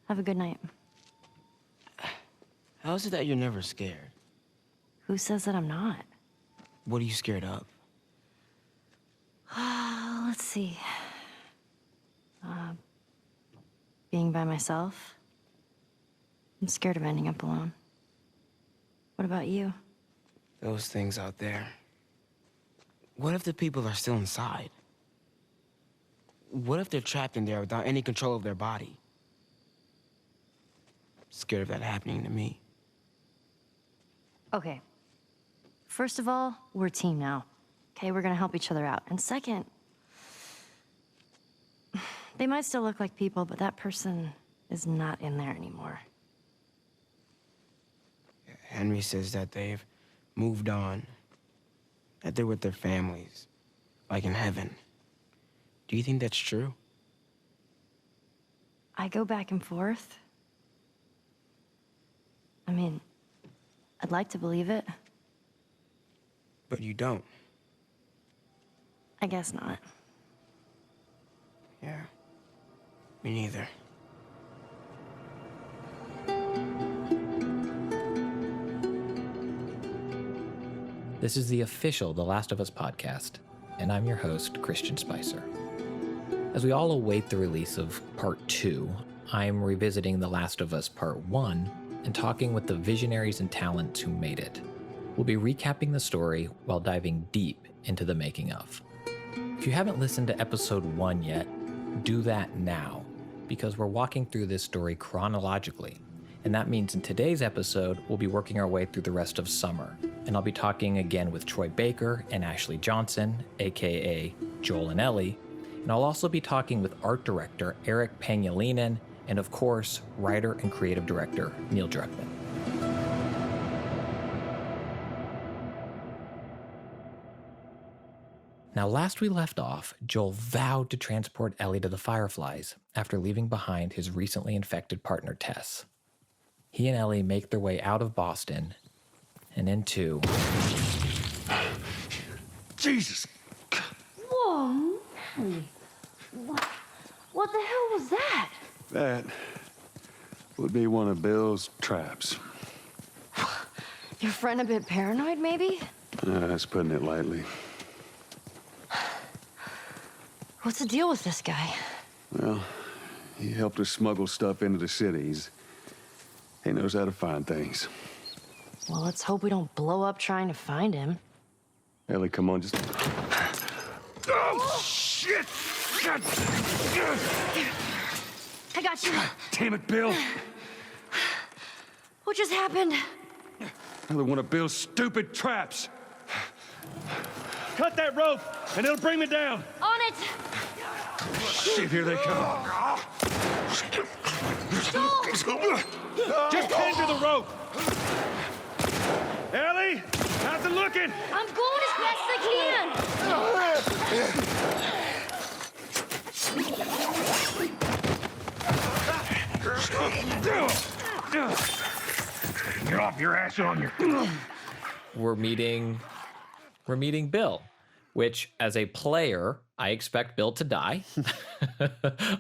Have a good night. How is it that you're never scared? Who says that I'm not? What are you scared of? Let's see. Being by myself. I'm scared of ending up alone. What about you? Those things out there. What if the people are still inside? What if they're trapped in there without any control of their body? Scared of that happening to me. Okay. First of all, we're a team now. Okay, we're gonna help each other out. And second, they might still look like people, but that person is not in there anymore. Henry says that they've moved on, that they're with their families, like in heaven. Do you think that's true? I go back and forth. I mean, I'd like to believe it. But you don't. I guess not. Yeah. Me neither. This is the official The Last of Us podcast, and I'm your host, Christian Spicer. As we all await the release of Part 2, I'm revisiting The Last of Us Part 1 and talking with the visionaries and talents who made it. We'll be recapping the story while diving deep into the making of. If you haven't listened to episode 1 yet, do that now, because we're walking through this story chronologically. And that means in today's episode, we'll be working our way through the rest of summer. And I'll be talking again with Troy Baker and Ashley Johnson, aka Joel and Ellie. And I'll also be talking with art director Eric Pangilinan, and of course, writer and creative director Neil Druckmann. Now, last we left off, Joel vowed to transport Ellie to the Fireflies after leaving behind his recently infected partner, Tess. He and Ellie make their way out of Boston and into... Jesus! Whoa, man. What the hell was that? That would be one of Bill's traps. Your friend a bit paranoid, maybe? That's putting it lightly. What's the deal with this guy? Well, he helped us smuggle stuff into the cities. He knows how to find things. Well, let's hope we don't blow up trying to find him. Ellie, come on, just... Oh, shit! God. I got you. Damn it, Bill! What just happened? Another one of Bill's stupid traps. Cut that rope, and it'll bring me down. On it! Shit, here they come. Joel! Just hang to the rope. Ellie, how's it looking? I'm going as best I Get off your ass on your... We're meeting Bill, which as a player, I expect Bill to die.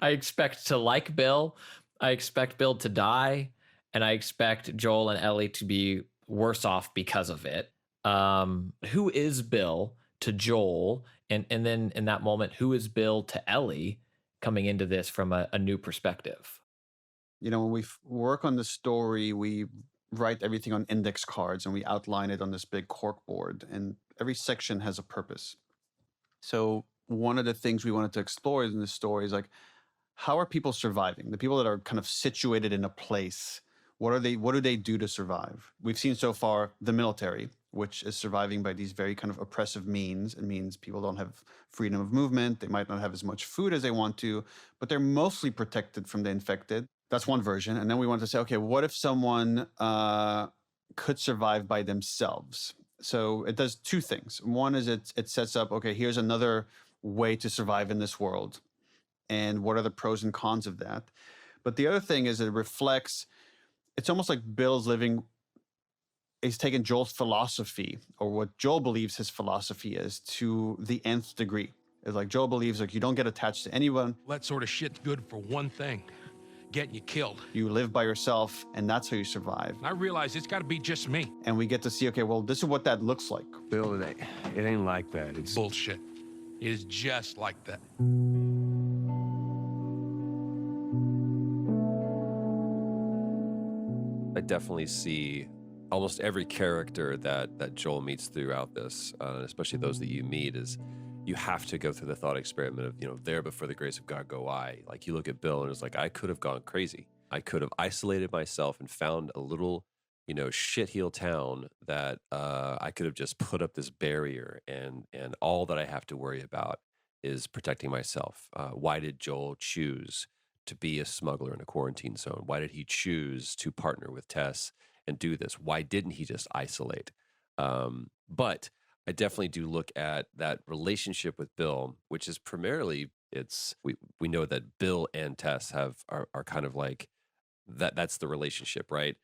I expect to like Bill. I expect Bill to die. And I expect Joel and Ellie to be worse off because of it. Who is Bill to Joel? And then in that moment, who is Bill to Ellie coming into this from a new perspective? You know, when we work on the story, we write everything on index cards and we outline it on this big cork board, and every section has a purpose. So one of the things we wanted to explore in this story is like, how are people surviving? The people that are kind of situated in a place, what do they do to survive? We've seen so far the military, which is surviving by these very kind of oppressive means. It means people don't have freedom of movement. They might not have as much food as they want to, but they're mostly protected from the infected. That's one version. And then we want to say, okay, what if someone could survive by themselves? So it does two things. One is it sets up, okay, here's another way to survive in this world. And what are the pros and cons of that? But the other thing is it reflects, it's almost like Bill's living, he's taken Joel's philosophy, or what Joel believes his philosophy is, to the nth degree. It's like Joel believes like you don't get attached to anyone. That sort of shit's good for one thing. getting you killed. You live by yourself, and that's how you survive. And I realize it's got to be just me. And we get to see, okay, well, this is what that looks like. Bill, it ain't like that. It's Bullshit. It is just like that. I definitely see almost every character that Joel meets throughout this, especially those that you meet, is you have to go through the thought experiment of, there before the grace of God go I. Like, you look at Bill and it's like, I could have gone crazy. I could have isolated myself and found a little, shitheel town that I could have just put up this barrier, and all that I have to worry about is protecting myself. Why did Joel choose to be a smuggler in a quarantine zone? Why did he choose to partner with Tess and do this? Why didn't he just isolate? But I definitely do look at that relationship with Bill, which is primarily, we know that Bill and Tess are kind of like that's the relationship, right?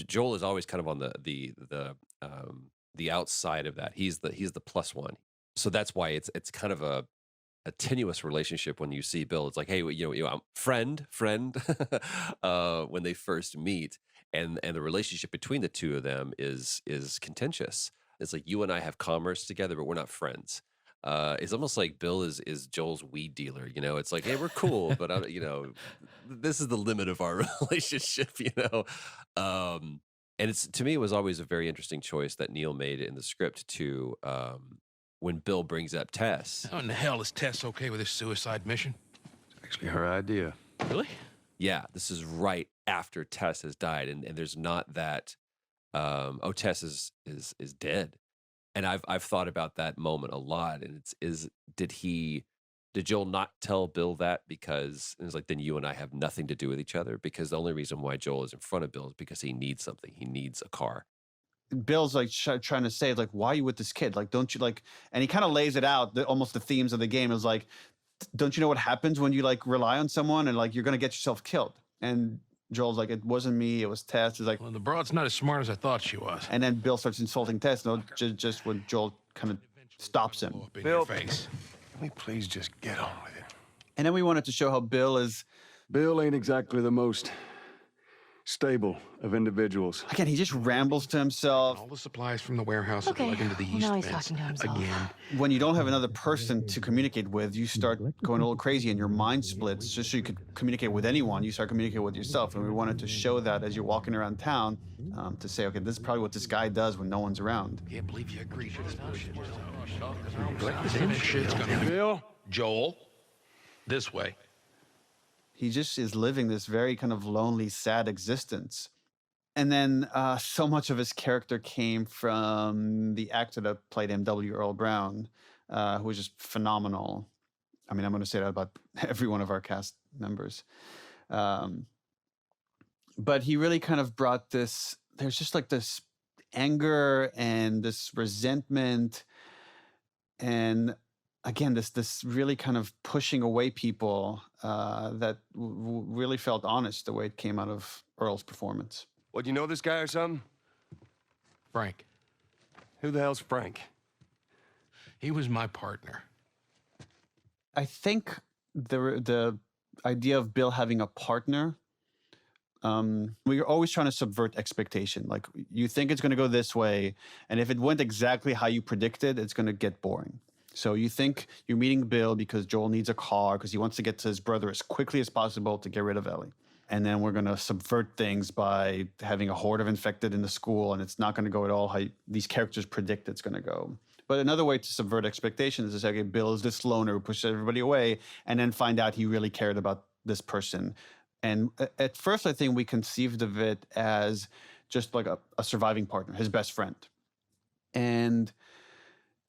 Joel is always kind of on the outside of that. He's the plus one. So that's why it's kind of a tenuous relationship when you see Bill. It's like, hey, I'm friend, when they first meet, and the relationship between the two of them is contentious. It's like, you and I have commerce together, but we're not friends. It's almost like Bill is Joel's weed dealer. It's like, hey, we're cool, but this is the limit of our relationship. And to me, it was always a very interesting choice that Neil made in the script to. When Bill brings up Tess. How in the hell is Tess okay with this suicide mission? It's actually her idea. Really? Yeah, this is right after Tess has died, and there's not that. Tess is dead, and I've thought about that moment a lot. And did Joel not tell Bill that because it's like, then you and I have nothing to do with each other? Because the only reason why Joel is in front of Bill is because he needs something. He needs a car. Bill's like trying to say, like, why are you with this kid? Like, don't you like? And he kind of lays it out. Almost the themes of the game is like, don't you know what happens when you like rely on someone and like you're gonna get yourself killed? And Joel's like, it wasn't me, it was Tess. He's like, Well, the broad's not as smart as I thought she was. and then Bill starts insulting Tess. No, just when Joel kind of stops him. Blow up in Bill. your face. Can we please just get on with it? And then we wanted to show how Bill Bill ain't exactly the most stable of individuals. again, he just rambles to himself. All the supplies from the warehouse are Okay, dug into the well, east now he's fence. talking to himself. Again. When you don't have another person to communicate with, you start going a little crazy and your mind splits. Just so you could communicate with anyone, you start communicating with yourself. And we wanted to show that as you're walking around town, to say, okay, this is probably what this guy does when no one's around. Can't believe you agreed to this bullshit. This shit's gonna be Bill? Joel, this way. He just is living this very kind of lonely, sad existence. And then so much of his character came from the actor that played him, W. Earl Brown, who was just phenomenal. I mean, I'm going to say that about every one of our cast members. But he really kind of brought this, there's just like this anger and this resentment. And again, this really kind of pushing away people that really felt honest the way it came out of Earl's performance. What, you know this guy or something? Frank, Who the hell's Frank? he was my partner. I think the idea of Bill having a partner, we're always trying to subvert expectation. Like, you think it's going to go this way, and if it went exactly how you predicted, it's going to get boring. So you think you're meeting Bill because Joel needs a car because he wants to get to his brother as quickly as possible to get rid of Ellie. And then we're going to subvert things by having a horde of infected in the school, and it's not going to go at all how these characters predict it's going to go. But another way to subvert expectations is, okay, Bill is this loner who pushes everybody away, and then find out he really cared about this person. And at first, I think we conceived of it as just like a surviving partner, his best friend. And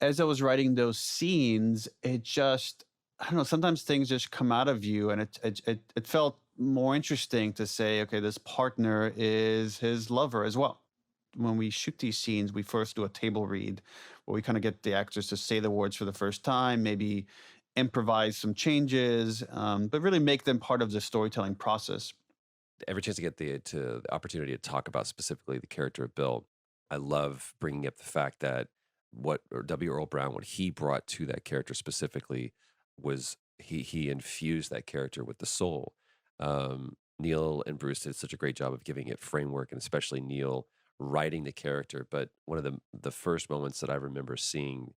as I was writing those scenes, it just, I don't know, sometimes things just come out of you, and it felt more interesting to say, okay, this partner is his lover as well. When we shoot these scenes, we first do a table read where we kind of get the actors to say the words for the first time, maybe improvise some changes, but really make them part of the storytelling process. Every chance I get the opportunity to talk about specifically the character of Bill, I love bringing up the fact that W. Earl Brown, what he brought to that character specifically was he infused that character with the soul. Neil and Bruce did such a great job of giving it framework, and especially Neil writing the character. But one of the first moments that I remember seeing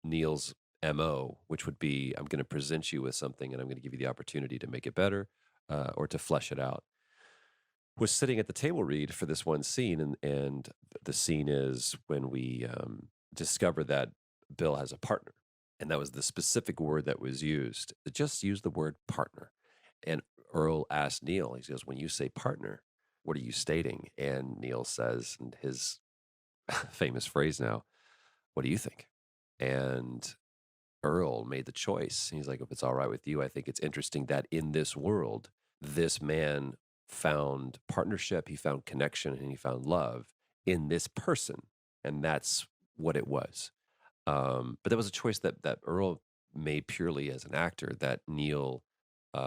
Neil's MO, which would be, I'm going to present you with something and I'm going to give you the opportunity to make it better or to flesh it out, was sitting at the table read for this one scene. And the scene is when we discover that Bill has a partner. And that was the specific word that was used. Just use the word partner. And Earl asked Neil, he goes, when you say partner, what are you stating? And Neil says, and his famous phrase now, what do you think? And Earl made the choice. He's like, if it's all right with you, I think it's interesting that in this world, this man found partnership, he found connection, and he found love in this person. And that's what it was. But that was a choice that Earl made purely as an actor, that Neil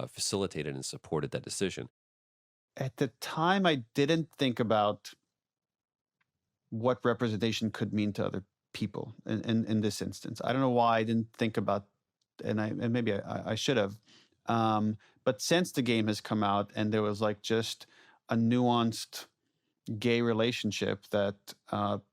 facilitated and supported that decision. At the time, I didn't think about what representation could mean to other people in this instance. I don't know why I didn't think about, and maybe I should have. But since the game has come out and there was like just a nuanced gay relationship that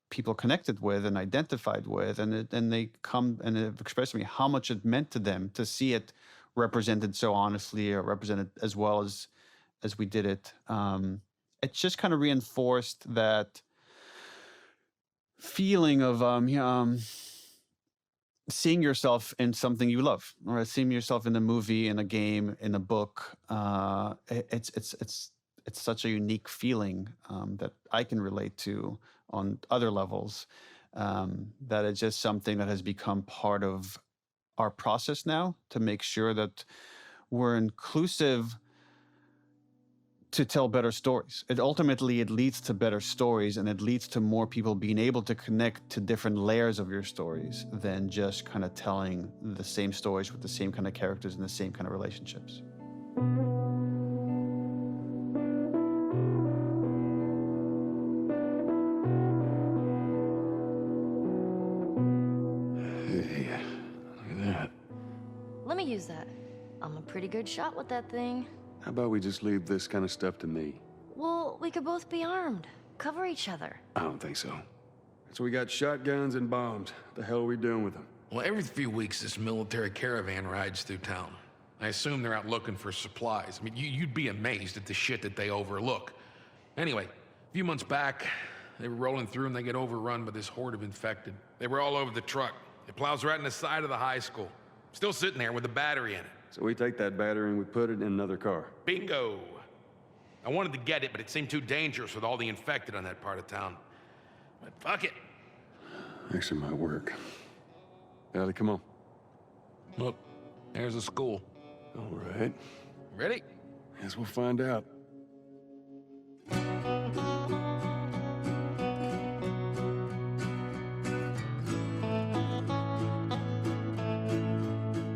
people connected with and identified with, and they come and have expressed to me how much it meant to them to see it represented so honestly, or represented as well as we did it. It just kind of reinforced that feeling of seeing yourself in something you love, or seeing yourself in a movie, in a game, in a book. It's such a unique feeling that I can relate to on other levels. That it's just something that has become part of our process now to make sure that we're inclusive to tell better stories. It leads to better stories, and it leads to more people being able to connect to different layers of your stories than just kind of telling the same stories with the same kind of characters and the same kind of relationships. Hey, look at that. Let me use that. I'm a pretty good shot with that thing. How about we just leave this kind of stuff to me? Well, we could both be armed. Cover each other. I don't think so. So we got shotguns and bombs. What the hell are we doing with them? Well, every few weeks this military caravan rides through town. I assume they're out looking for supplies. I mean, you'd be amazed at the shit that they overlook. Anyway, a few months back, they were rolling through and they get overrun by this horde of infected. They were all over the truck. It plows right in the side of the high school. Still sitting there with a battery in it. So we take that battery and we put it in another car. Bingo! I wanted to get it, but it seemed too dangerous with all the infected on that part of town. But fuck it. Actually might work. Ellie, come on. Look, there's a school. All right. Ready? Guess we'll find out.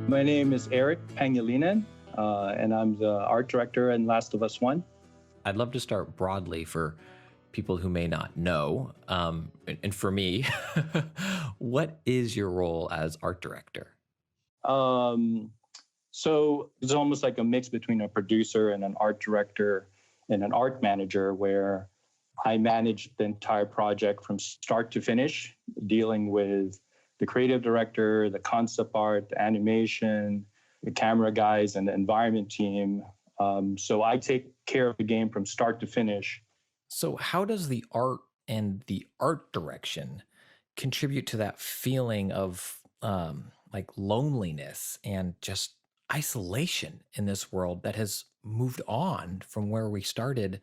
My name is Eric Pangilinan, and I'm the art director in Last of Us 1. I'd love to start broadly for people who may not know. And for me, what is your role as art director? So it's almost like a mix between a producer and an art director and an art manager, where I manage the entire project from start to finish, dealing with the creative director, the concept art, the animation, the camera guys, and the environment team. So I take care of the game from start to finish. So how does the art and the art direction contribute to that feeling of like loneliness and just isolation in this world that has moved on from where we started,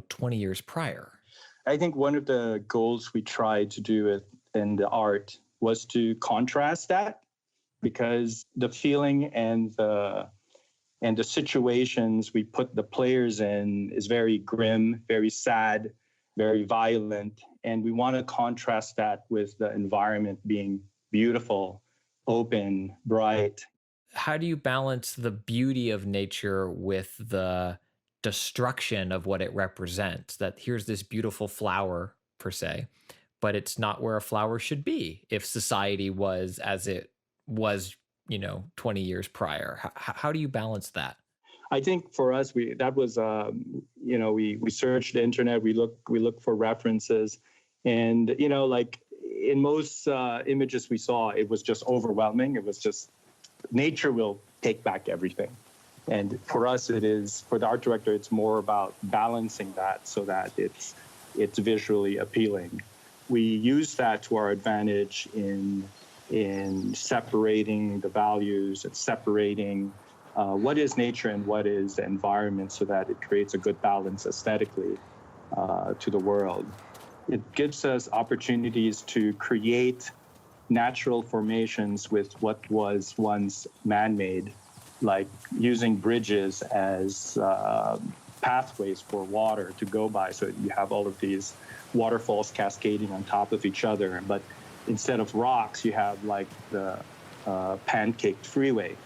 20 years prior? I think one of the goals we tried to do in the art was to contrast that, because the feeling and the situations we put the players in is very grim, very sad, very violent. And we want to contrast that with the environment being beautiful, open, bright. How do you balance the beauty of nature with the destruction of what it represents? That here's this beautiful flower, per se, but it's not where a flower should be if society was as it was, 20 years prior. How do you balance that? I think for us, we searched the internet, we look for references, and like in most images we saw, it was just overwhelming. It was just nature will take back everything. And for us, for the art director, it's more about balancing that so that it's visually appealing. We use that to our advantage in separating the values and separating what is nature and what is the environment so that it creates a good balance aesthetically to the world. It gives us opportunities to create natural formations with what was once man-made, like using bridges as pathways for water to go by. So you have all of these waterfalls cascading on top of each other. But instead of rocks, you have like the pancaked freeway.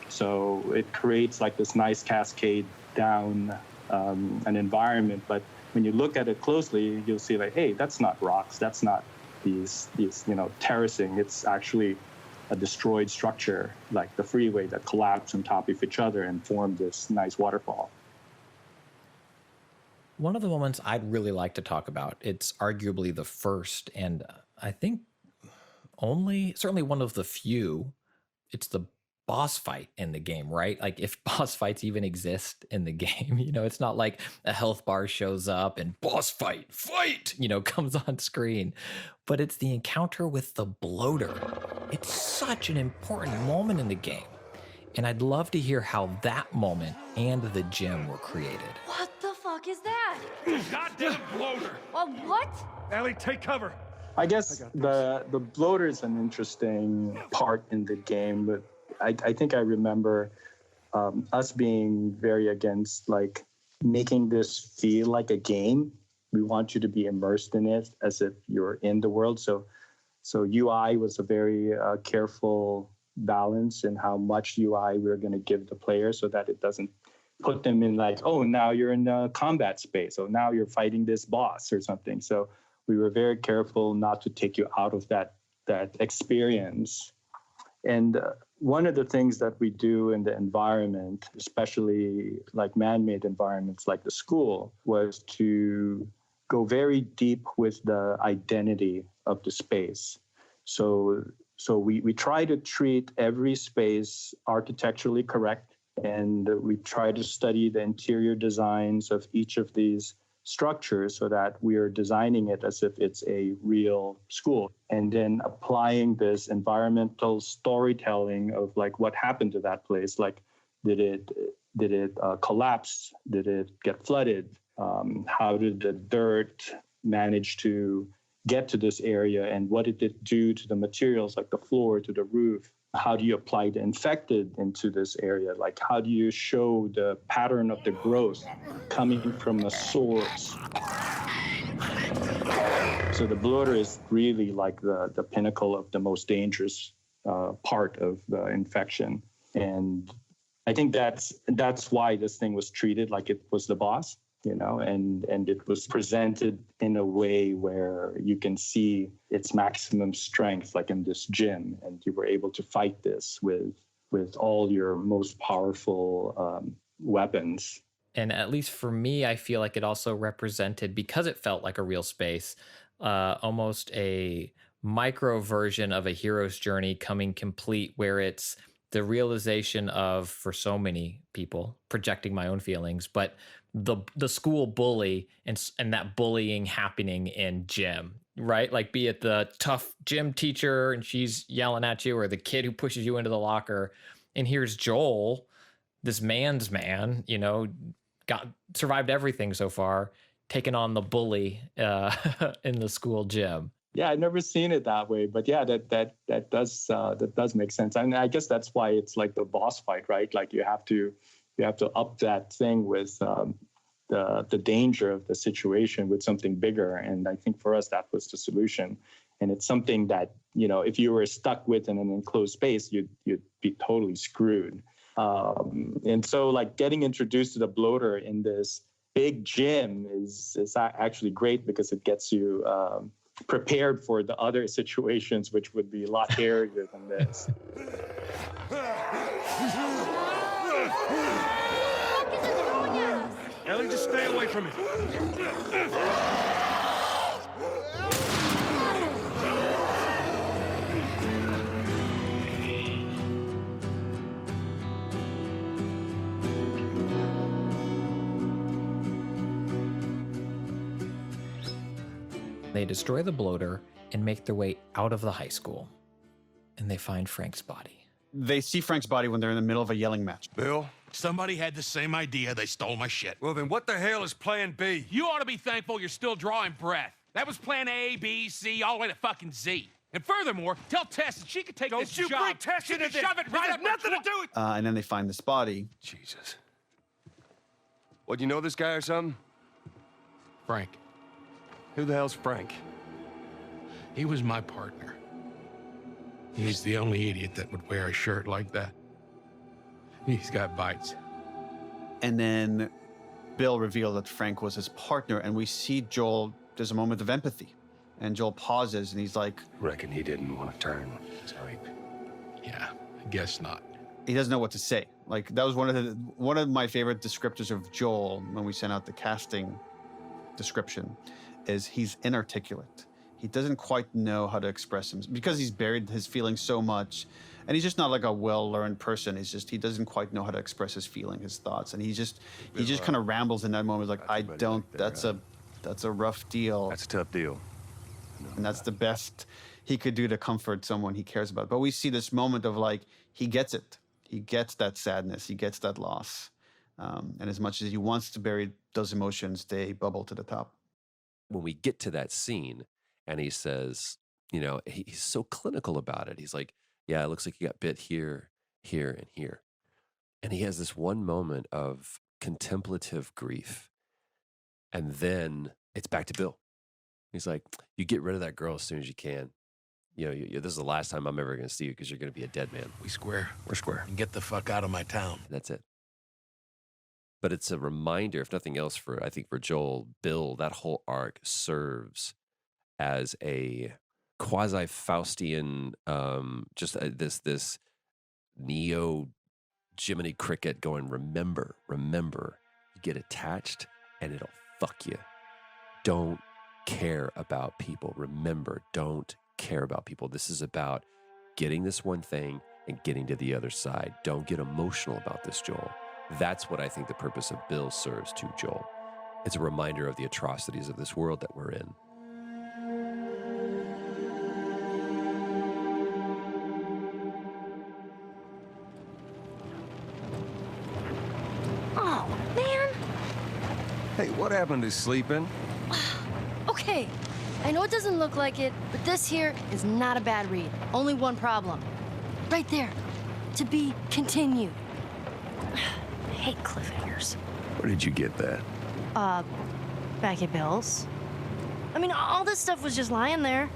So it creates like this nice cascade down an environment. But when you look at it closely, you'll see like, hey, that's not rocks. That's not these terracing. It's actually a destroyed structure like the freeway that collapsed on top of each other and formed this nice waterfall. One of the moments I'd really like to talk about, it's arguably the first, and I think certainly one of the few, it's the boss fight in the game, right? Like if boss fights even exist in the game, it's not like a health bar shows up and boss fight, comes on screen, but it's the encounter with the bloater. It's such an important moment in the game. And I'd love to hear how that moment and the gym were created. What the fuck is that? Goddamn bloater! What? Ellie, take cover. I guess the bloater is an interesting part in the game, but I think I remember us being very against like making this feel like a game. We want you to be immersed in it as if you're in the world. So UI was a very careful balance in how much UI we're going to give the player so that it doesn't put them in like, oh, now you're in a combat space. So now you're fighting this boss or something. So we were very careful not to take you out of that experience. And one of the things that we do in the environment, especially like man-made environments like the school, was to go very deep with the identity of the space. So we try to treat every space architecturally correct, and we try to study the interior designs of each of these structures so that we are designing it as if it's a real school, and then applying this environmental storytelling of like what happened to that place. Like, did it collapse? Did it get flooded? How did the dirt manage to get to this area, and what did it do to the materials like the floor, to the roof? How do you apply the infected into this area? Like, how do you show the pattern of the growth coming from a source? So the bloater is really like the pinnacle of the most dangerous part of the infection. And I think that's why this thing was treated like it was the boss, and it was presented in a way where you can see its maximum strength, like in this gym, and you were able to fight this with all your most powerful weapons. And at least for me, I feel like it also represented, because it felt like a real space, almost a micro version of a hero's journey coming complete, where it's the realization of, for so many people, projecting my own feelings, but the school bully and that bullying happening in gym, right? Like, be it the tough gym teacher and she's yelling at you, or the kid who pushes you into the locker. And here's Joel, this man's man, survived everything so far, taking on the bully in the school gym. Yeah, I've never seen it that way, but yeah, that does make sense. And I guess that's why it's like the boss fight, right? Like you have to up that thing with the danger of the situation with something bigger. And I think for us, that was the solution. And it's something that, if you were stuck with in an enclosed space, you'd be totally screwed. And so like getting introduced to the bloater in this big gym is actually great, because it gets you prepared for the other situations, which would be a lot hairier than this. Stay away from it. They destroy the bloater and make their way out of the high school. And they find Frank's body. They see Frank's body when they're in the middle of a yelling match. Bill? Somebody had the same idea. They stole my shit. Well, then what the hell is plan B? You ought to be thankful you're still drawing breath. That was plan A, B, C, all the way to fucking Z. And furthermore, tell Tess that she could take this job. Don't you bring Tess she into can this. shove it right This up has nothing to do with... And then they find this body. Jesus. What, you know this guy or something? Frank. Who the hell's Frank? He was my partner. He's the only idiot that would wear a shirt like that. He's got bites. And then Bill revealed that Frank was his partner, and we see Joel, there's a moment of empathy. And Joel pauses, and he's like... Reckon he didn't want to turn. Sorry. Yeah, I guess not. He doesn't know what to say. Like, that was one of my favorite descriptors of Joel when we sent out the casting description, is he's inarticulate. He doesn't quite know how to express himself because he's buried his feelings so much, and he's just not like a well-learned person. He doesn't quite know how to express his feeling, his thoughts, and he just kind of rambles in that moment. Like, I don't. That's a rough deal. That's a tough deal. And that's the best he could do to comfort someone he cares about. But we see this moment of like, he gets it. He gets that sadness. He gets that loss. And as much as he wants to bury those emotions, they bubble to the top. When we get to that scene and he says, you know, he's so clinical about it. He's like, yeah, it looks like you got bit here, here, and here. And he has this one moment of contemplative grief. And then it's back to Bill. He's like, you get rid of that girl as soon as you can. You know, this is the last time I'm ever going to see you because you're going to be a dead man. We square. We're square. And get the fuck out of my town. That's it. But it's a reminder, if nothing else, I think for Joel, Bill, that whole arc serves as a quasi-Faustian, this neo Jiminy Cricket going, remember, you get attached and it'll fuck you. Don't care about people. Remember, don't care about people. This is about getting this one thing and getting to the other side. Don't get emotional about this, Joel. That's what I think the purpose of Bill serves to Joel. It's a reminder of the atrocities of this world that we're in. Oh, man. Hey, what happened to sleeping? Okay, I know it doesn't look like it, but this here is not a bad read. Only one problem. Right there. To be continued. I hate cliffhangers. Where did you get that? Back at Bill's. I mean, all this stuff was just lying there.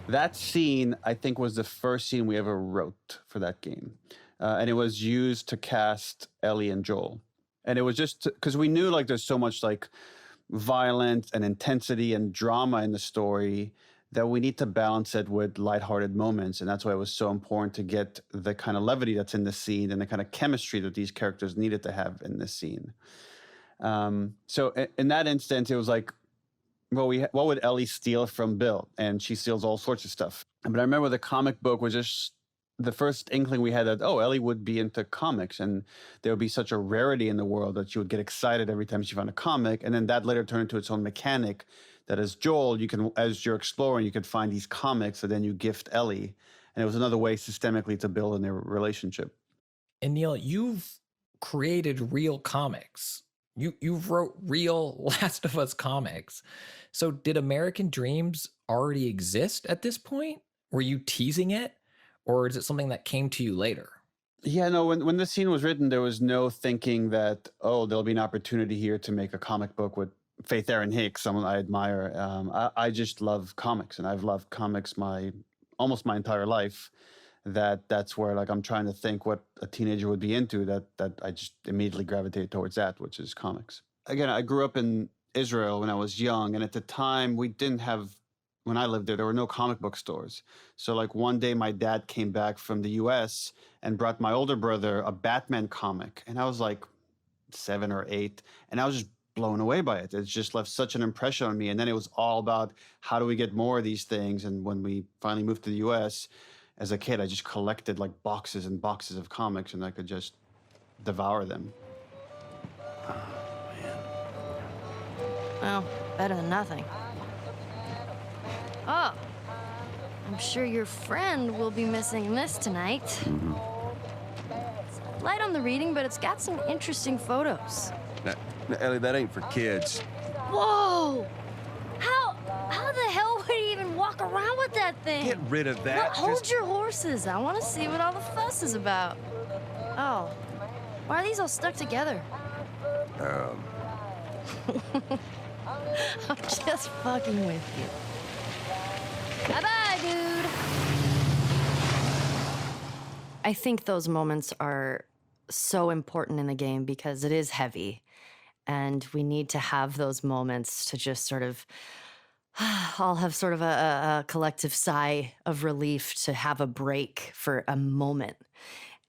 That scene, I think, was the first scene we ever wrote for that game. And it was used to cast Ellie and Joel. And it was just because we knew like there's so much like violence and intensity and drama in the story that we need to balance it with lighthearted moments. And that's why it was so important to get the kind of levity that's in the scene and the kind of chemistry that these characters needed to have in this scene. So in that instance, it was like, well, what would Ellie steal from Bill? And she steals all sorts of stuff. But I remember the comic book was just the first inkling we had that, oh, Ellie would be into comics and there would be such a rarity in the world that she would get excited every time she found a comic. And then that later turned into its own mechanic that as Joel, you can, as you're exploring, you could find these comics and then you gift Ellie. And it was another way systemically to build in their relationship. And Neil, you've created real comics. You wrote real Last of Us comics. So did American Dreams already exist at this point? Were you teasing it? Or is it something that came to you later? Yeah, no, when the scene was written, there was no thinking that, oh, there'll be an opportunity here to make a comic book with Faith Erin Hicks, someone I admire. I just love comics, and I've loved comics almost my entire life. That's where like I'm trying to think what a teenager would be into, that I just immediately gravitated towards that, which is comics. Again, I grew up in Israel when I was young, and at the time we didn't have, when I lived there were no comic book stores. So like one day my dad came back from the US and brought my older brother a Batman comic. And I was like, 7 or 8, and I was just blown away by it. It just left such an impression on me. And then it was all about how do we get more of these things. And when we finally moved to the US, as a kid, I just collected like boxes and boxes of comics, and I could just devour them. Well, better than nothing. Oh, I'm sure your friend will be missing this tonight. It's light on the reading, but it's got some interesting photos. Now, Ellie, that ain't for kids. Whoa! How the hell would he even walk around with that thing? Get rid of that. Well, hold your horses. I want to see what all the fuss is about. Oh, why are these all stuck together? I'm just fucking with you. Bye-bye, dude. I think those moments are so important in the game because it is heavy. And we need to have those moments to just sort of all have sort of a collective sigh of relief to have a break for a moment.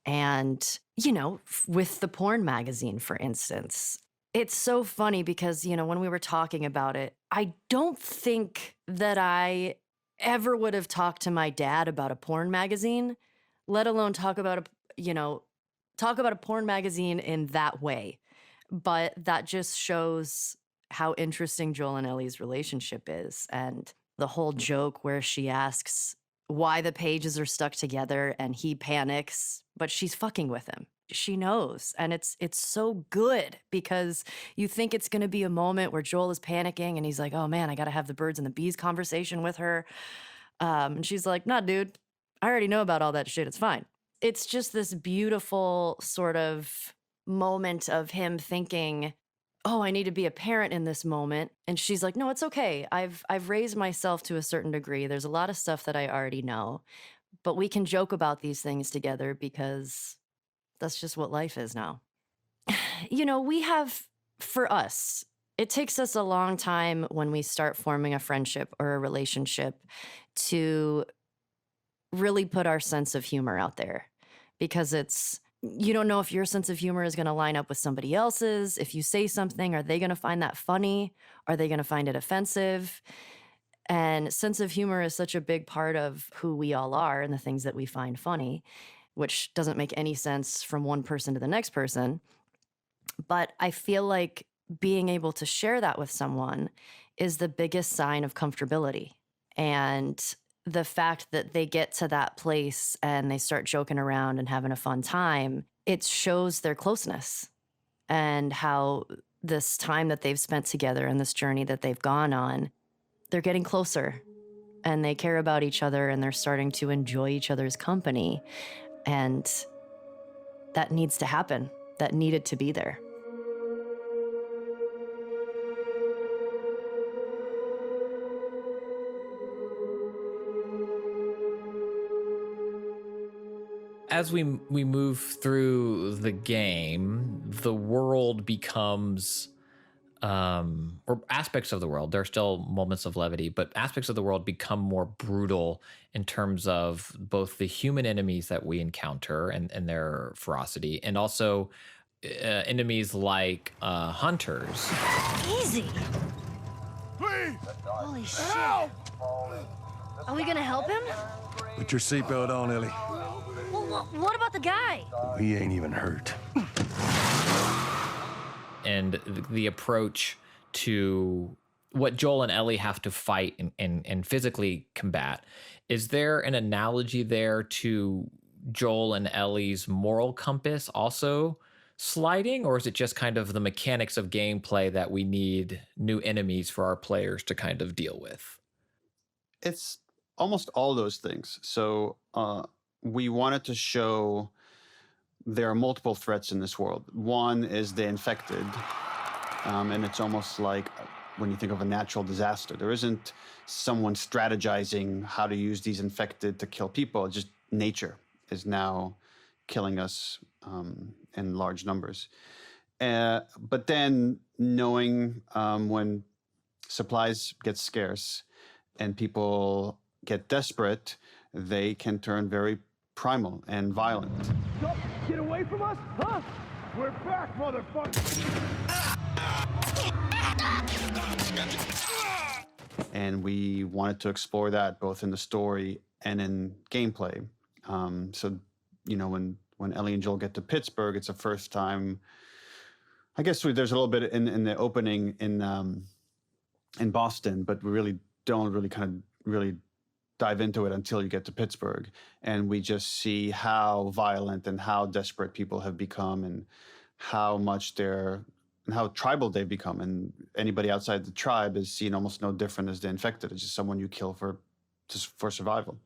And, you know, with the porn magazine, for instance, it's so funny because, you know, when we were talking about it, I don't think that I ever would have talked to my dad about a porn magazine, let alone talk about a porn magazine in that way. But that just shows how interesting Joel and Ellie's relationship is. And the whole joke where she asks why the pages are stuck together and he panics, but she's fucking with him. She knows. And it's so good because you think it's going to be a moment where Joel is panicking and he's like, oh man, I got to have the birds and the bees conversation with her. And she's like, nah, dude, I already know about all that shit. It's fine. It's just this beautiful sort of moment of him thinking, oh, I need to be a parent in this moment. And she's like, no, it's okay. I've raised myself to a certain degree. There's a lot of stuff that I already know, but we can joke about these things together because that's just what life is now. You know, for us, it takes us a long time when we start forming a friendship or a relationship to really put our sense of humor out there because you don't know if your sense of humor is going to line up with somebody else's. If you say something, are they going to find that funny? Are they going to find it offensive? And sense of humor is such a big part of who we all are and the things that we find funny, which doesn't make any sense from one person to the next person. But I feel like being able to share that with someone is the biggest sign of comfortability. And the fact that they get to that place and they start joking around and having a fun time, it shows their closeness and how this time that they've spent together and this journey that they've gone on, they're getting closer and they care about each other and they're starting to enjoy each other's company. And that needs to happen. That needed to be there. As we move through the game, the world becomes, or aspects of the world, there are still moments of levity, but aspects of the world become more brutal in terms of both the human enemies that we encounter and their ferocity, and also enemies like hunters. Easy. Please! Holy shit. Help! Are we gonna help him? Put your seatbelt on, Ellie. Well, what about the guy? He ain't even hurt. And the approach to what Joel and Ellie have to fight and physically combat. Is there an analogy there to Joel and Ellie's moral compass also sliding, or is it just kind of the mechanics of gameplay that we need new enemies for our players to kind of deal with? It's almost all those things. So we wanted to show there are multiple threats in this world. One is the infected, and it's almost like when you think of a natural disaster. There isn't someone strategizing how to use these infected to kill people. It's just nature is now killing us in large numbers. But then knowing when supplies get scarce and people get desperate, they can turn very primal and violent. Get away from us, huh? We're back, motherfucker! And we wanted to explore that both in the story and in gameplay. So, you know, when Ellie and Joel get to Pittsburgh, it's the first time. I guess there's a little bit in the opening in Boston, but we really don't really dive into it until you get to Pittsburgh, and we just see how violent and how desperate people have become, and how tribal they've become. And anybody outside the tribe is seen almost no different as the infected. It's just someone you kill for survival.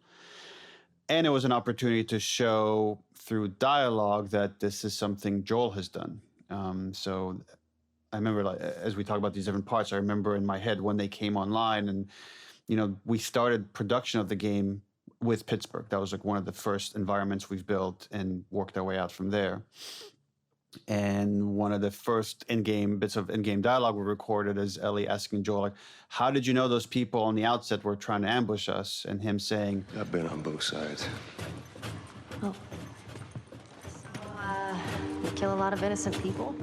And it was an opportunity to show through dialogue that this is something Joel has done. So I remember, like, as we talk about these different parts, I remember in my head when they came online, and, you know, we started production of the game with Pittsburgh. That was like one of the first environments we've built, and worked our way out from there. And one of the first bits of in-game dialogue we recorded is Ellie asking Joel, like, how did you know those people on the outset were trying to ambush us? And him saying, I've been on both sides. Oh. So, you kill a lot of innocent people?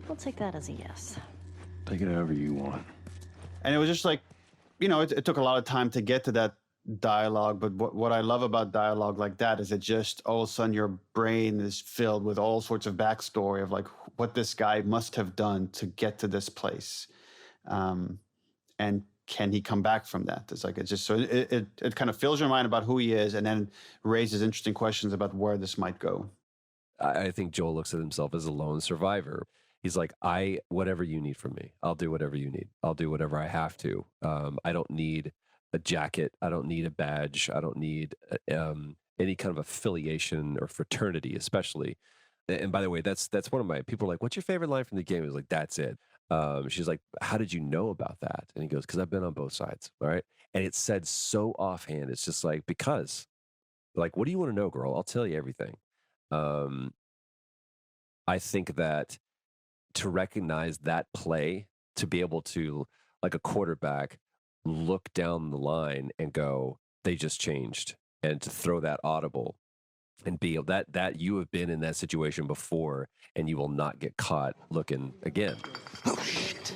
We'll take that as a yes. Take it however you want. and it was just like, you know, it took a lot of time to get to that dialogue, but what I love about dialogue like that is it just all of a sudden your brain is filled with all sorts of backstory of like what this guy must have done to get to this place, and can he come back from that? It's like it's just so it kind of fills your mind about who he is, and then raises interesting questions about where this might go. I think Joel looks at himself as a lone survivor. He's like, whatever you need from me, I'll do whatever you need. I'll do whatever I have to. I don't need a jacket. I don't need a badge. I don't need any kind of affiliation or fraternity, especially. And by the way, that's one of my people are like, what's your favorite line from the game? I was like, that's it. She's like, how did you know about that? And he goes, because I've been on both sides. All right. And it's said so offhand. It's just like, because, like, what do you want to know, girl? I'll tell you everything. I think that to recognize that play, to be able to, like a quarterback, look down the line and go, they just changed, and to throw that audible and be able that you have been in that situation before and you will not get caught looking again. Oh, shit.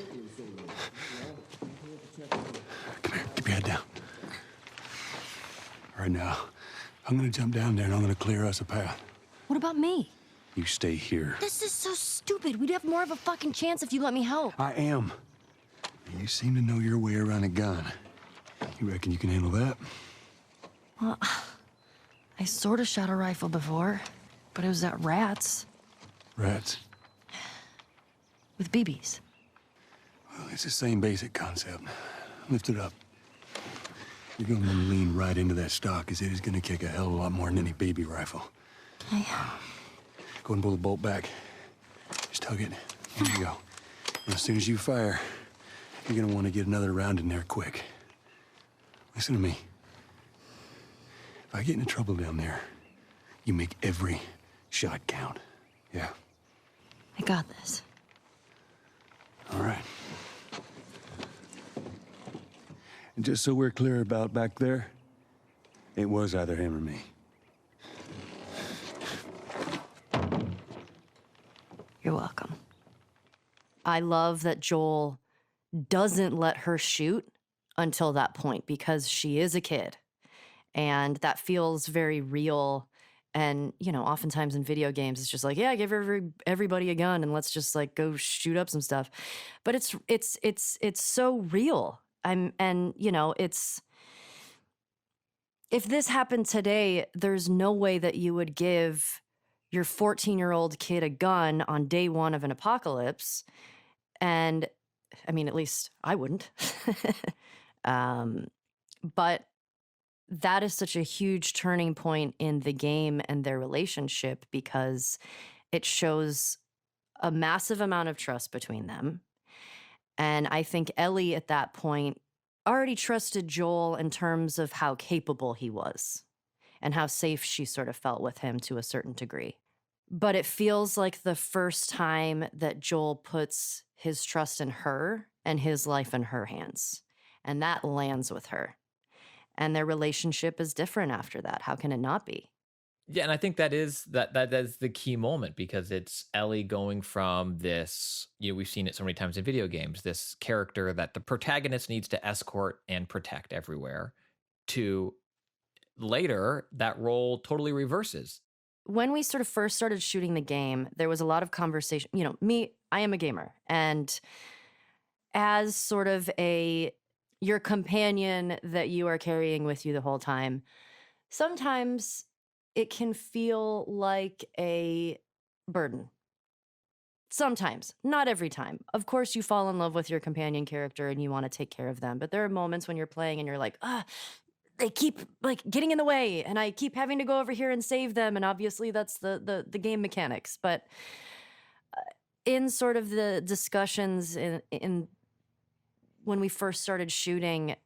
Come here, keep your head down. All right, now, I'm gonna jump down there and I'm gonna clear us a path. What about me? You stay here. This is so stupid. We'd have more of a fucking chance if you let me help. I am. You seem to know your way around a gun. You reckon you can handle that? Well, I sort of shot a rifle before, but it was at rats. Rats? With BBs. Well, it's the same basic concept. Lift it up. You're gonna want to lean right into that stock, as it is gonna kick a hell of a lot more than any baby rifle. Okay. Go and pull the bolt back. Just tug it. There you go. And as soon as you fire, you're gonna want to get another round in there quick. Listen to me. If I get into trouble down there, you make every shot count. Yeah? I got this. All right. And just so we're clear about back there, it was either him or me. You're welcome. I love that Joel doesn't let her shoot until that point, because she is a kid. And that feels very real. And, you know, oftentimes in video games, it's just like, yeah, give everybody a gun and let's just like go shoot up some stuff. But it's so real. And you know, if this happened today, there's no way that you would give your 14-year-old kid a gun on day one of an apocalypse. And I mean, at least I wouldn't. But that is such a huge turning point in the game and their relationship, because it shows a massive amount of trust between them. And I think Ellie at that point already trusted Joel in terms of how capable he was and how safe she sort of felt with him to a certain degree. But it feels like the first time that Joel puts his trust in her and his life in her hands. And that lands with her. And their relationship is different after that. How can it not be? Yeah, and I think that is the key moment, because it's Ellie going from this, we've seen it so many times in video games, this character that the protagonist needs to escort and protect everywhere, to later that role totally reverses. When we sort of first started shooting the game, there was a lot of conversation. I am a gamer, and as sort of your companion that you are carrying with you the whole time, sometimes it can feel like a burden. Sometimes, not every time. Of course, you fall in love with your companion character and you want to take care of them. But there are moments when you're playing and you're like, they keep like getting in the way, and I keep having to go over here and save them. And obviously, that's the game mechanics. But in sort of the discussions in when we first started shooting,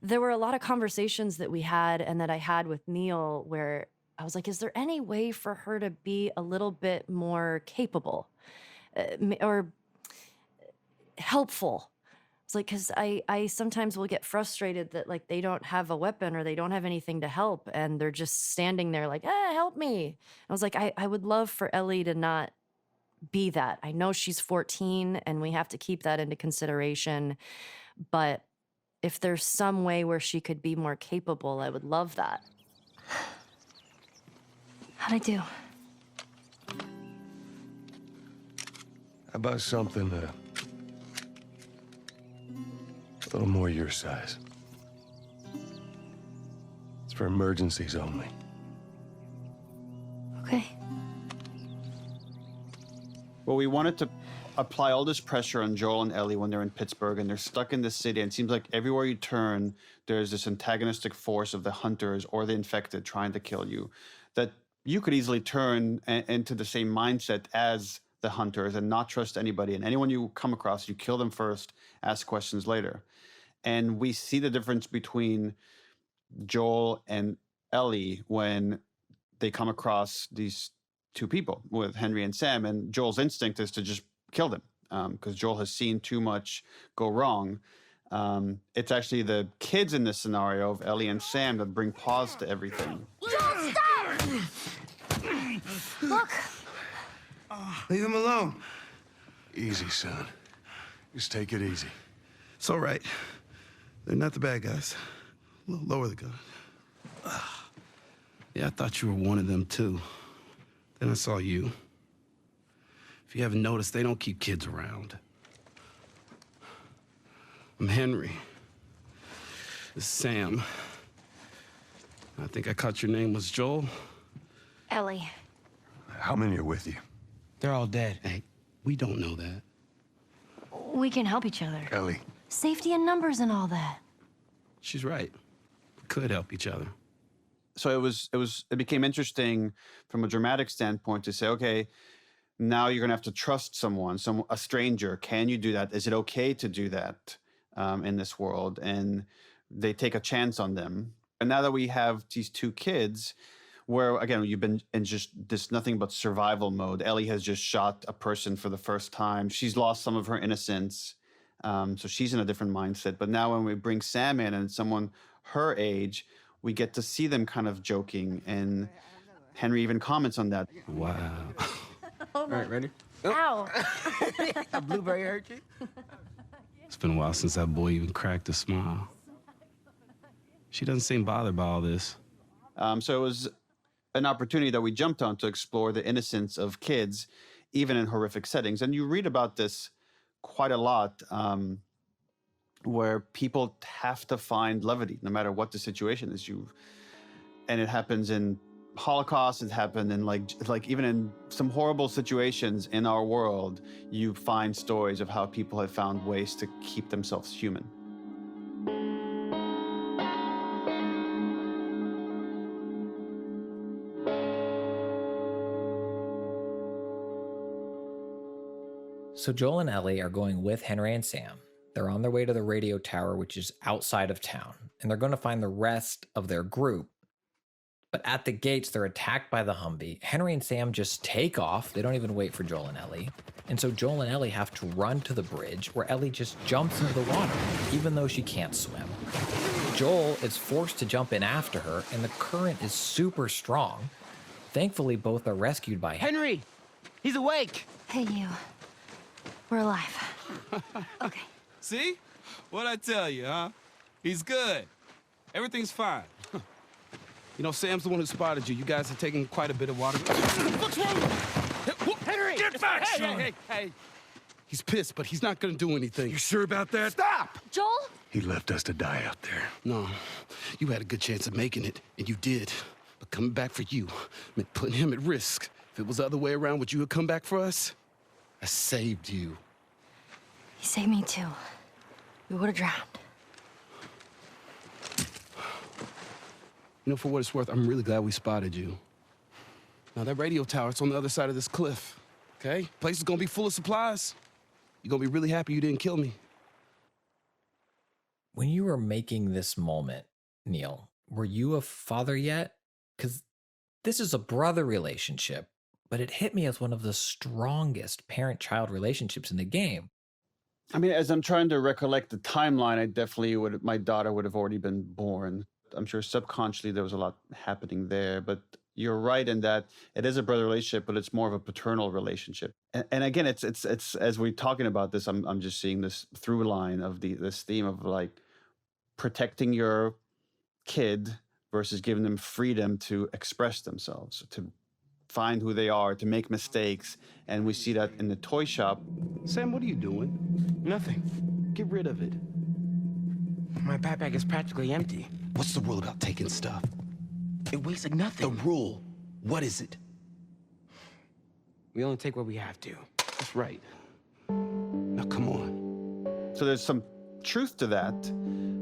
there were a lot of conversations that we had and that I had with Neil where I was like, is there any way for her to be a little bit more capable or helpful? It's like, because I sometimes will get frustrated that like they don't have a weapon or they don't have anything to help, and they're just standing there like, help me. I was like, I would love for Ellie to not be that. I know she's 14 and we have to keep that into consideration, but if there's some way where she could be more capable, I would love that. How'd I do? How about something a little more your size? It's for emergencies only. Okay. Well, we wanted to apply all this pressure on Joel and Ellie when they're in Pittsburgh and they're stuck in this city, and it seems like everywhere you turn, there's this antagonistic force of the hunters or the infected trying to kill you, that you could easily turn into the same mindset as the hunters and not trust anybody. And anyone you come across, you kill them first, ask questions later. And we see the difference between Joel and Ellie when they come across these two people with Henry and Sam, and Joel's instinct is to just kill them because Joel has seen too much go wrong. It's actually the kids in this scenario of Ellie and Sam that bring pause to everything. Joel, stop! Look! Leave him alone. Easy, son. Just take it easy. It's all right. They're not the bad guys. Lower the gun. Yeah, I thought you were one of them, too. Then I saw you. If you haven't noticed, they don't keep kids around. I'm Henry. This is Sam. I think I caught your name was Joel. Ellie. How many are with you? They're all dead. Hey, we don't know that. We can help each other. Ellie. Safety in numbers and all that. She's right. We could help each other. So it became interesting from a dramatic standpoint to say, okay, now you're gonna have to trust someone, a stranger. Can you do that? Is it okay to do that in this world? And they take a chance on them. And now that we have these two kids, where again you've been in just this nothing but survival mode. Ellie has just shot a person for the first time. She's lost some of her innocence, so she's in a different mindset. But now when we bring Sam in and someone her age, we get to see them kind of joking, and Henry even comments on that. Wow. All right, ready? Ow. A blueberry hurt you? It's been a while since that boy even cracked a smile. She doesn't seem bothered by all this. So it was an opportunity that we jumped on to explore the innocence of kids, even in horrific settings. And you read about this quite a lot, where people have to find levity, no matter what the situation is. And it happens in Holocaust. It happened in like even in some horrible situations in our world. You find stories of how people have found ways to keep themselves human. So Joel and Ellie are going with Henry and Sam. They're on their way to the radio tower, which is outside of town, and they're going to find the rest of their group. But at the gates, they're attacked by the Humvee. Henry and Sam just take off. They don't even wait for Joel and Ellie. And so Joel and Ellie have to run to the bridge, where Ellie just jumps into the water, even though she can't swim. Joel is forced to jump in after her, and the current is super strong. Thankfully, both are rescued by Henry! He's awake! Hey, you. We're alive. Okay. See? What'd I tell you, huh? He's good. Everything's fine. You know, Sam's the one who spotted you. You guys are taking quite a bit of water. What's wrong? Henry! Get back, hey, son! Hey. He's pissed, but he's not gonna do anything. You sure about that? Stop! Joel? He left us to die out there. No, you had a good chance of making it, and you did. But coming back for you meant putting him at risk. If it was the other way around, would you have come back for us? I saved you. He saved me too. We would have drowned. You know, for what it's worth, I'm really glad we spotted you. Now, that radio tower, it's on the other side of this cliff, okay? Place is gonna be full of supplies. You're gonna be really happy you didn't kill me. When you were making this moment, Neil, were you a father yet? Because this is a brother relationship, but it hit me as one of the strongest parent-child relationships in the game. I mean, as I'm trying to recollect the timeline, I definitely would. My daughter would have already been born. I'm sure subconsciously there was a lot happening there. But you're right in that it is a brother relationship, but it's more of a paternal relationship. And again, it's as we're talking about this, I'm just seeing this through line of this theme of like protecting your kid versus giving them freedom to express themselves, to find who they are, to make mistakes. And we see that in the toy shop. Sam, what are you doing? Nothing. Get rid of it. My backpack is practically empty. What's the rule about taking stuff? It weighs like nothing. The rule. What is it? We only take what we have to. That's right. Now, come on. So there's some truth to that,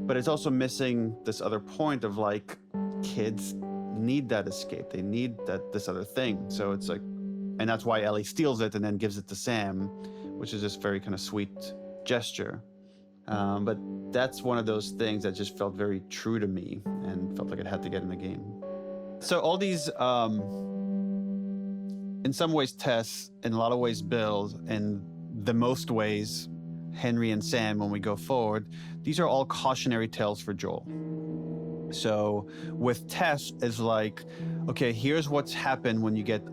but it's also missing this other point of like kids need that escape. They need this other thing. So it's like, and that's why Ellie steals it and then gives it to Sam, which is this very kind of sweet gesture. But that's one of those things that just felt very true to me and felt like it had to get in the game. So all these, in some ways, Tess, in a lot of ways, Bill, in the most ways, Henry and Sam, when we go forward, these are all cautionary tales for Joel. So with Tess, it's like, okay, here's what's happened when you get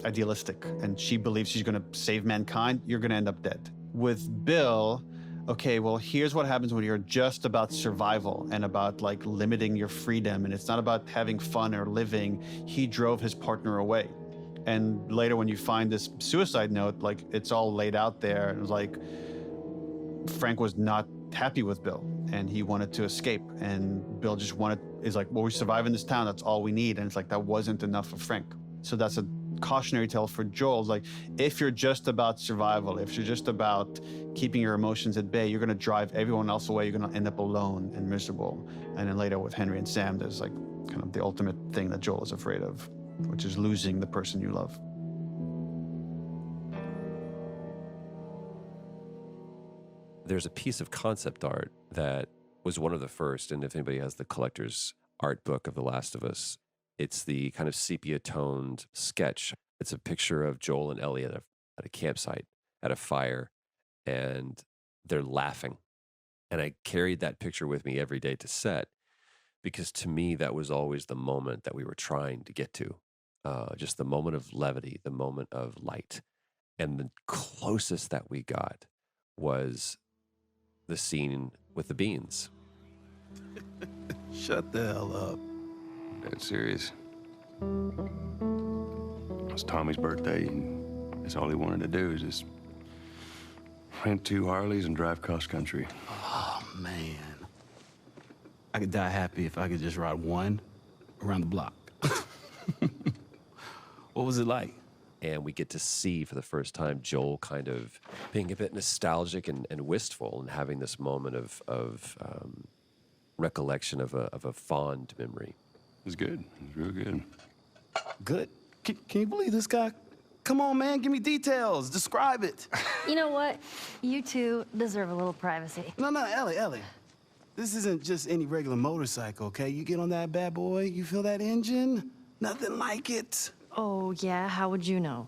idealistic and she believes she's gonna save mankind, you're gonna end up dead. With Bill, okay, well, here's what happens when you're just about survival and about like limiting your freedom, and it's not about having fun or living. He drove his partner away. And later when you find this suicide note, like it's all laid out there, and it was like, Frank was not happy with Bill and he wanted to escape, and Bill just is like, well, we survive in this town, that's all we need. And it's like, that wasn't enough for Frank. So that's a cautionary tale for Joel. Like, if you're just about survival, if you're just about keeping your emotions at bay, you're gonna drive everyone else away, you're gonna end up alone and miserable. And then later with Henry and Sam, there's like kind of the ultimate thing that Joel is afraid of, which is losing the person you love. There's a piece of concept art that was one of the first, and if anybody has the collector's art book of The Last of Us, it's the kind of sepia-toned sketch. It's a picture of Joel and Ellie at a campsite, at a fire, and they're laughing. And I carried that picture with me every day to set, because to me, that was always the moment that we were trying to get to. Just the moment of levity, the moment of light. And the closest that we got was the scene with the beans. Shut the hell up. Dead serious. It was Tommy's birthday, and that's all he wanted to do is just rent 2 Harleys and drive cross country. Oh, man. I could die happy if I could just ride one around the block. What was it like? And we get to see for the first time Joel kind of being a bit nostalgic and wistful, and having this moment of recollection of a fond memory. It was good. It was real good. Good? Can you believe this guy? Come on, man, give me details. Describe it. You know what? You two deserve a little privacy. No, Ellie. This isn't just any regular motorcycle, okay? You get on that bad boy, you feel that engine? Nothing like it. Oh, yeah? How would you know?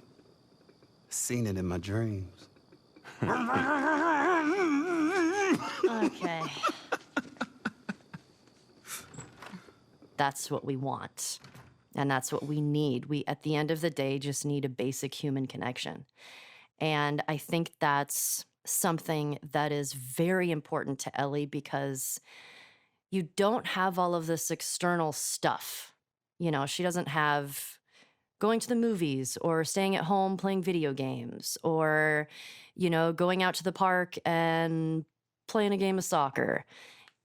Seen it in my dreams. Okay. that's what we want. And that's what we need. We, at the end of the day, just need a basic human connection. And I think that's something that is very important to Ellie because you don't have all of this external stuff. You know, she doesn't have going to the movies or staying at home playing video games or, you know, going out to the park and playing a game of soccer.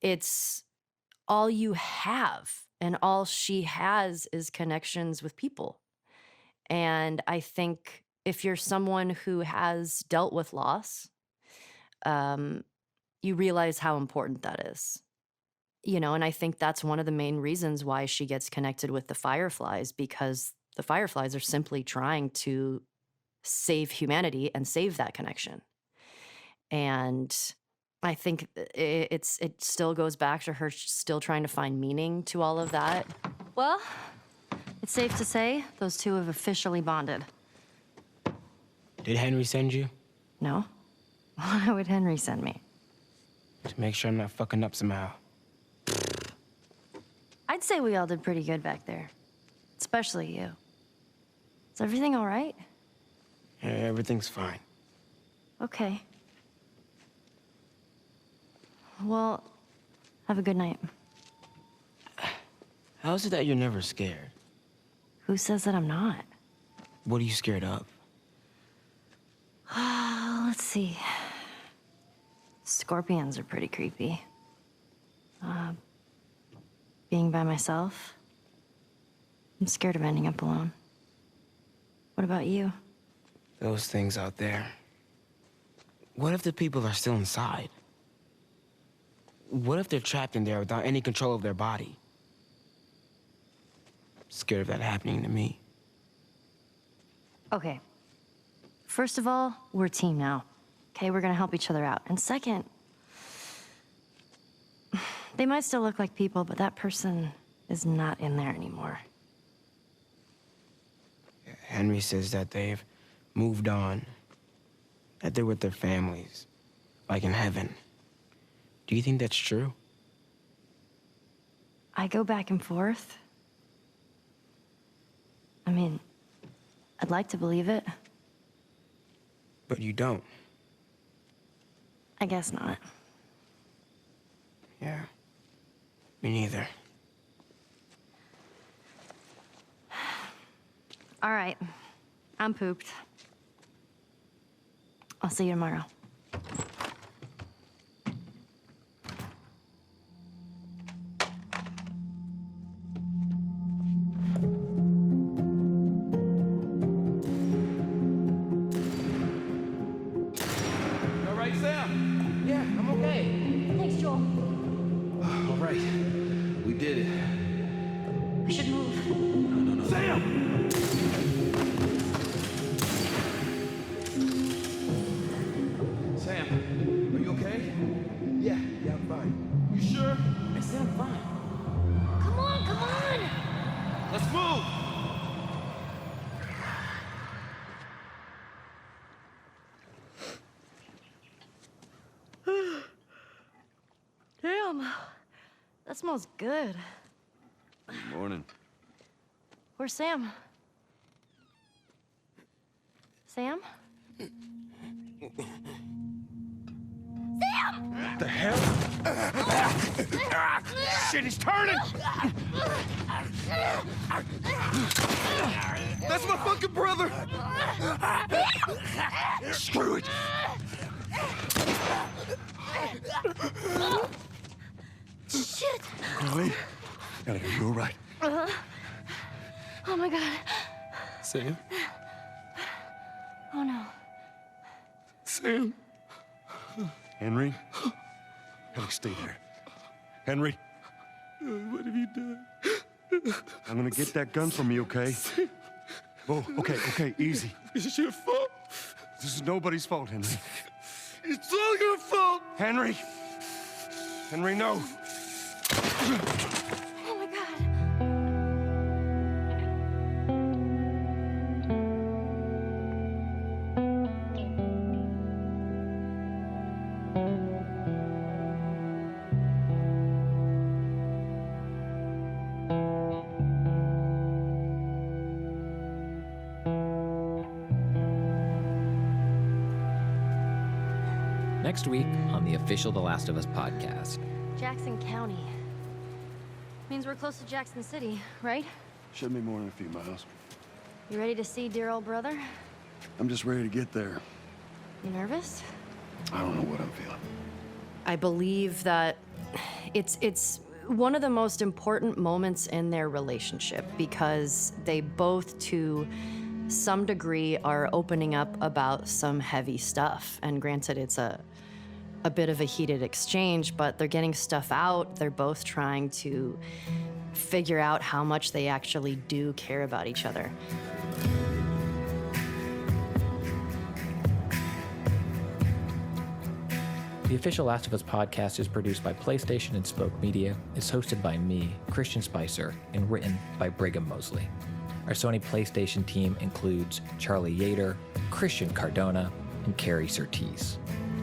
It's all you have, and all she has is connections with people. And I think if you're someone who has dealt with loss, you realize how important that is. You know, and I think that's one of the main reasons why she gets connected with the Fireflies, because the Fireflies are simply trying to save humanity and save that connection. And I think it still goes back to her still trying to find meaning to all of that. Well, it's safe to say those two have officially bonded. Did Henry send you? No? Why would Henry send me? To make sure I'm not fucking up somehow. I'd say we all did pretty good back there. Especially you. Is everything all right? Yeah, everything's fine. Okay. Well, have a good night. How is it that you're never scared? Who says that I'm not? What are you scared of? Let's see. Scorpions are pretty creepy. Being by myself. I'm scared of ending up alone. What about you? Those things out there. What if the people are still inside? What if they're trapped in there without any control of their body? Scared of that happening to me. Okay. First of all, we're a team now. Okay, we're gonna help each other out. And second, they might still look like people, but that person is not in there anymore. Henry says that they've moved on, that they're with their families, like in heaven. Do you think that's true? I go back and forth. I mean, I'd like to believe it. But you don't. I guess not. Yeah. Me neither. All right. I'm pooped. I'll see you tomorrow. All right, Sam? Yeah, I'm okay. Thanks, Joel. All right. We did it. We should move. No. Sam! Sam, are you okay? Yeah, I'm fine. You sure? I said I'm fine. Come on, come on! Let's move! Damn. That smells good. Good morning. Where's Sam? Sam? The hell? Shit, he's turning! That's my fucking brother! Screw it! Shit! Chloe? Are you all right? Oh my god. Sam? Oh no. Sam? Henry? Henry, stay there. Henry, What have you done? I'm gonna get that gun from you, okay? Oh, okay, easy. It's your fault. This is nobody's fault, Henry. It's all your fault. Henry! Henry, no! Oh my god. Next week on the official The Last of Us podcast. Jackson County. Means we're close to Jackson City, right? Shouldn't be more than a few miles. You ready to see dear old brother? I'm just ready to get there. You nervous? I don't know what I'm feeling. I believe that it's one of the most important moments in their relationship because they both, to some degree, are opening up about some heavy stuff. And granted, it's a bit of a heated exchange, but they're getting stuff out. They're both trying to figure out how much they actually do care about each other. The official Last of Us podcast is produced by PlayStation and Spoke Media, is hosted by me, Christian Spicer, and written by Brigham Mosley. Our Sony PlayStation team includes Charlie Yater, Christian Cardona, and Carrie Surtees.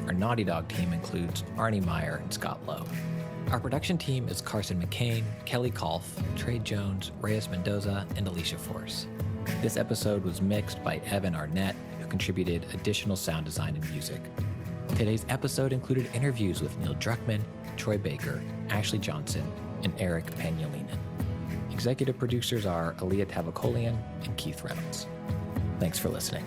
Our Naughty Dog team includes Arnie Meyer and Scott Lowe. Our production team is Carson McCain, Kelly Kolf, Trey Jones, Reyes Mendoza, and Alicia Force. This episode was mixed by Evan Arnett, who contributed additional sound design and music. Today's episode included interviews with Neil Druckmann, Troy Baker, Ashley Johnson, and Eric Panyolinen. Executive producers are Aaliyah Tavakolian and Keith Reynolds. Thanks for listening.